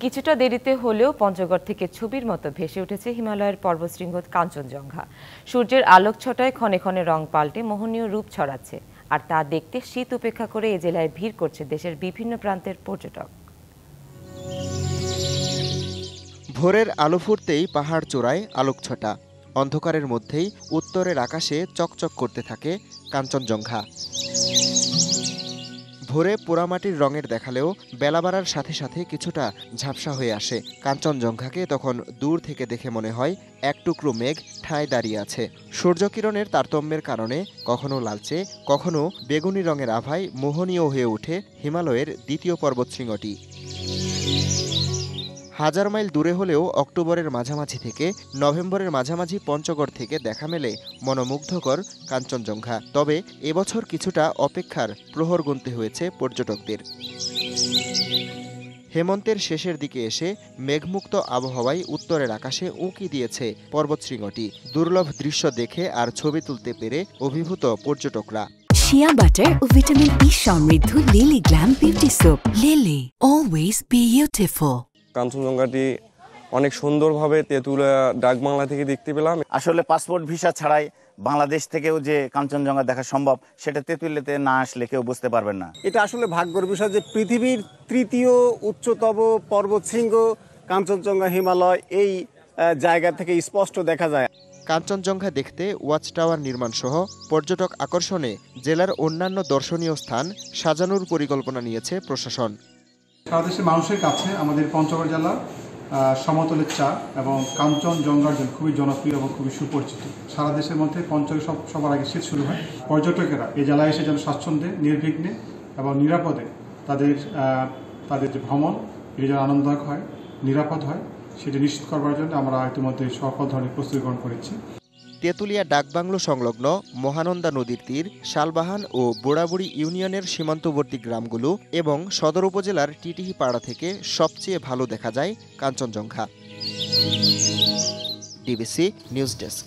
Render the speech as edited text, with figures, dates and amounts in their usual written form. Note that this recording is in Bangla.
কিছুটা দেরিতে হলেও পঞ্চগড় থেকে ছবির মতো ভেসে উঠেছে হিমালয়ের পর্বতশৃঙ্গ কাঞ্চনজঙ্ঘা। সূর্যের আলোকছটায় ক্ষণে ক্ষণে রং পাল্টে মোহনীয় রূপ ছড়াচ্ছে, আর তা দেখতে শীত উপেক্ষা করে এ জেলায় ভিড় করছে দেশের বিভিন্ন প্রান্তের পর্যটক। ভোরের আলো ফুটতেই পাহাড় চূড়ায় আলোকছটা, অন্ধকারের মধ্যেই উত্তরের আকাশে চকচক করতে থাকে কাঞ্চনজঙ্ঘা। ভোরে পোড়ামাটির রঙের দেখালেও বেলা বাড়ার সাথে সাথে কিছুটা ঝাপসা হয়ে আসে। কাঞ্চনজঙ্ঘাকে তখন দূর থেকে দেখে মনে হয় এক টুকরো মেঘ ঠায় দাঁড়িয়ে আছে। সূর্যকিরণের তারতম্যের কারণে কখনো লালচে, কখনো বেগুনি রঙের আভায় মোহনীয় হয়ে ওঠে হিমালয়ের দ্বিতীয় পর্বতশৃঙ্গটি। হাজার মাইল দূরে হলেও অক্টোবরের মাঝামাঝি থেকে নভেম্বরের মাঝামাঝি পঞ্চগড় থেকে দেখা মেলে মনোমুগ্ধকর কাঞ্চনজঙ্ঘা। তবে এবছর কিছুটা অপেক্ষার প্রহর গুনতে হয়েছে পর্যটকদের। হেমন্তের শেষের দিকে এসে মেঘমুক্ত আবহাওয়ায় উত্তরের আকাশে উঁকি দিয়েছে পর্বতশৃঙ্গটি। দুর্লভ দৃশ্য দেখে আর ছবি তুলতে পেরে অভিভূত পর্যটকরা। শিয়া বাটার ও ভিটামিন ই সমৃদ্ধ Lily Glam beauty soap. Lily, always beautiful. কাঞ্চনজঙ্ঘাটি অনেক সুন্দরভাবে তেঁতুলিয়া ডাকবাংলা থেকে দেখতে পেলাম। আসলে পাসপোর্ট ভিসা ছাড়াই বাংলাদেশ থেকেও যে কাঞ্চনজঙ্ঘা দেখা সম্ভব, সেটা তেঁতুলিয়াতে না আসলে কেউ বুঝতে পারবেন না। এটা আসলে ভাগ্যের বিষয় যে পৃথিবীর তৃতীয় উচ্চতম পর্বতশৃঙ্গ কাঞ্চনজঙ্ঘা হিমালয় এই জায়গা থেকে স্পষ্ট দেখা যায়। কাঞ্চনজঙ্ঘা দেখতে ওয়াচ টাওয়ার নির্মাণ সহ পর্যটক আকর্ষণে জেলার অন্যান্য দর্শনীয় স্থান সাজানোর পরিকল্পনা নিয়েছে প্রশাসন। সারা দেশের মানুষের কাছে আমাদের পঞ্চগড় জেলা সমতলের চা এবং কাঞ্চনজঙ্ঘার জন্য খুবই জনপ্রিয় এবং খুবই সুপরিচিত। সারা দেশের মধ্যে পঞ্চগড়ে সবার আগে শীত শুরু হয়। পর্যটকেরা এই জেলায় এসে যেন স্বাচ্ছন্দ্যে, নির্বিঘ্নে এবং নিরাপদে তাদের যে ভ্রমণ এটি যেন আনন্দদায়ক হয়, নিরাপদ হয়, সেটি নিশ্চিত করবার জন্য আমরা ইতিমধ্যে সকল ধরনের প্রস্তুতি গ্রহণ করেছি। তেঁতুলিয়া ডাকবাংলো সংলগ্ন মহানন্দা নদীর তীর, শালবাহান ও বোড়াবুড়ি ইউনিয়নের সীমান্তবর্তী গ্রামগুলো এবং সদর উপজেলার টিটিহিপাড়া থেকে সবচেয়ে ভালো দেখা যায় কাঞ্চনজঙ্ঘা। DBC news desk.